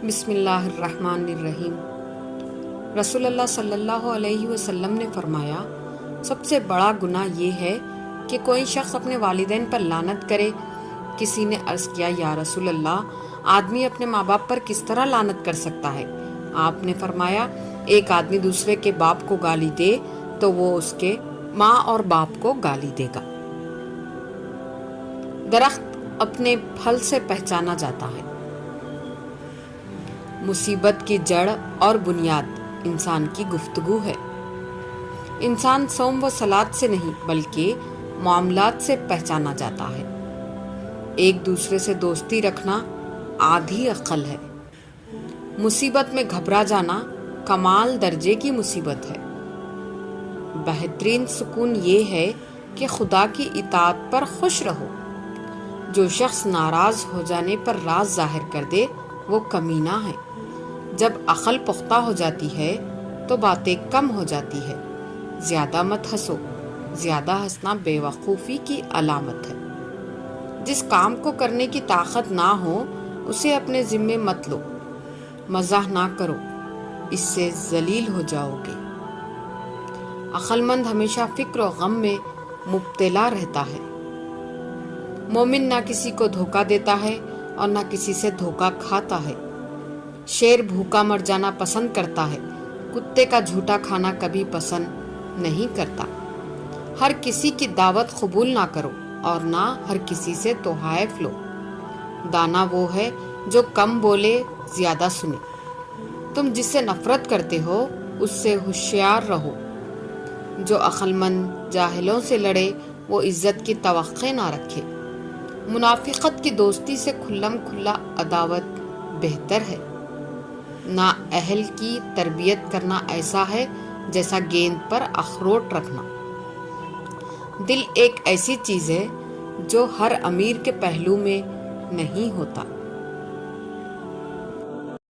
بسم اللہ الرحمن الرحیم۔ رسول اللہ صلی اللہ علیہ وسلم نے فرمایا، سب سے بڑا گناہ یہ ہے کہ کوئی شخص اپنے والدین پر لعنت کرے۔ کسی نے عرض کیا، یا رسول اللہ، آدمی اپنے ماں باپ پر کس طرح لعنت کر سکتا ہے؟ آپ نے فرمایا، ایک آدمی دوسرے کے باپ کو گالی دے تو وہ اس کے ماں اور باپ کو گالی دے گا۔ درخت اپنے پھل سے پہچانا جاتا ہے۔ مصیبت کی جڑ اور بنیاد انسان کی گفتگو ہے۔ انسان صوم و صلات سے نہیں بلکہ معاملات سے پہچانا جاتا ہے۔ ایک دوسرے سے دوستی رکھنا آدھی عقل ہے۔ مصیبت میں گھبرا جانا کمال درجے کی مصیبت ہے۔ بہترین سکون یہ ہے کہ خدا کی اطاعت پر خوش رہو۔ جو شخص ناراض ہو جانے پر راز ظاہر کر دے وہ کمینہ ہے۔ جب عقل پختہ ہو جاتی ہے تو باتیں کم ہو جاتی ہے۔ زیادہ مت ہنسو، زیادہ ہنسنا بے وقوفی کی علامت ہے۔ جس کام کو کرنے کی طاقت نہ ہو اسے اپنے ذمے مت لو۔ مزاح نہ کرو، اس سے ذلیل ہو جاؤ گے۔ عقل مند ہمیشہ فکر و غم میں مبتلا رہتا ہے۔ مومن نہ کسی کو دھوکہ دیتا ہے اور نہ کسی سے دھوکہ کھاتا ہے۔ شیر بھوکا مر جانا پسند کرتا ہے، کتے کا جھوٹا کھانا کبھی پسند نہیں کرتا۔ ہر کسی کی دعوت قبول نہ کرو اور نہ ہر کسی سے تحائف لو۔ دانا وہ ہے جو کم بولے زیادہ سنے۔ تم جس سے نفرت کرتے ہو اس سے ہوشیار رہو۔ جو عقل مند جاہلوں سے لڑے وہ عزت کی توقع نہ رکھے۔ منافقت کی دوستی سے کھلم کھلا عداوت بہتر ہے۔ نا اہل کی تربیت کرنا ایسا ہے جیسا گیند پر اخروٹ رکھنا۔ دل ایک ایسی چیز ہے جو ہر امیر کے پہلو میں نہیں ہوتا۔